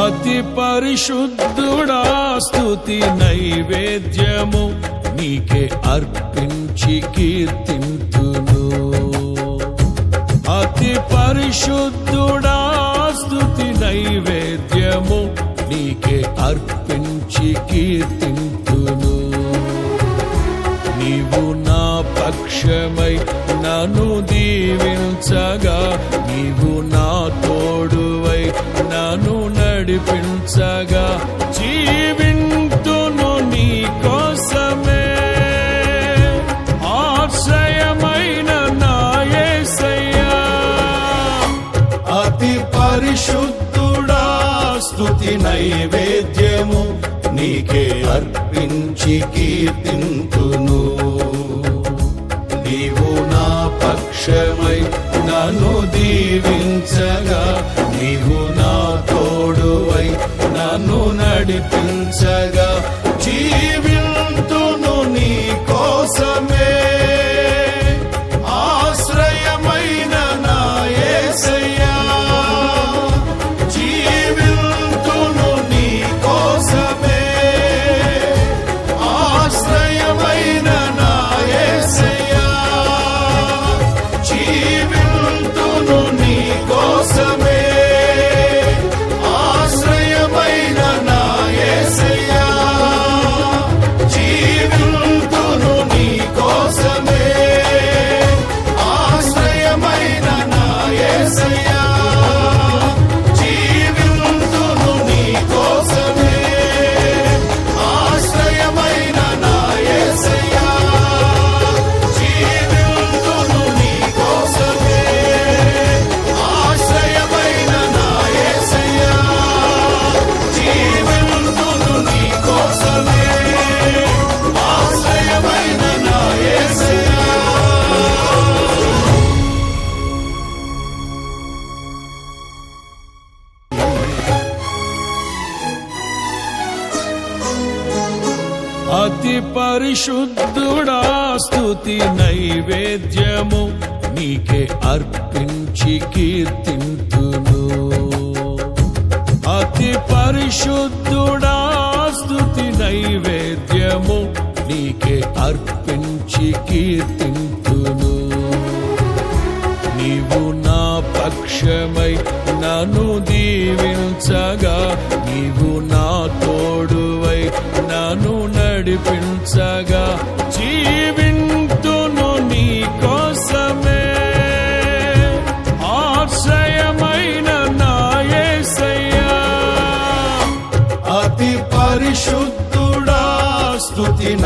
అతి పరిశుద్ధుడా స్తుతి నైవేద్యము నీకే అర్పించి కీర్తింతును. అతి పరిశుద్ధుడా స్తుతి నైవేద్యము నీకే అర్పించి కీర్తింతును. నీవు నా పక్షమై నన్ను దీవించగా, నీవు నా తోడువై నన్ను నడిపించగా, జీవింతును నీ కోసమే. ఆశ్రయమైన నా యేసయ్యా, అతి పరిశుద్ధుడా స్తుతి నైవేద్యము నీకే అర్పించి కీర్తింతును. నీవు నా పక్షమై నన్ను దీవించగా, నీవు నా తోడువై నన్ను నడిపించగా, జీవింతును నీ కోసమే. ఆశ్రయమైన నా యేసయ్యా, జీవింతును నీ కోసమే. ఆశ్రయమైన నా యేసయ్యా, జీవింతును నీ కోసమే. ఆశ్రయమైన నా యేసయ్యా, జీవింతును నీ కోసమే. ఆశ్రయమైన నా యేసయ్యా, జీవింతును నీ కోసమే. ఆశ్రయమైన నా యేసయ్యా, జీవింతును నీ కోసమే. ఆశ్రయమైన నా యేసయ్యా, జీవింతును నీ కోసమే. ఆశ్రయమైన నా యేసయ్యా. అతి పరిశుద్ధుడా స్తుతి నైవేద్యము నీకే అర్పించి కీర్తింతును. అతి పరిశుద్ధుడా స్తుతి నైవేద్యము నీకే అర్పించి కీర్తింతును. నీవు నా పక్షమై నన్ను దీవించగా, నీవు నా తోడువై నన్ను నడిపించగా, జీవింతును నీ కోసమే. ఆశ్రయమైన నా యేసయ్యా, అతి పరిశుద్ధుడా స్తుతి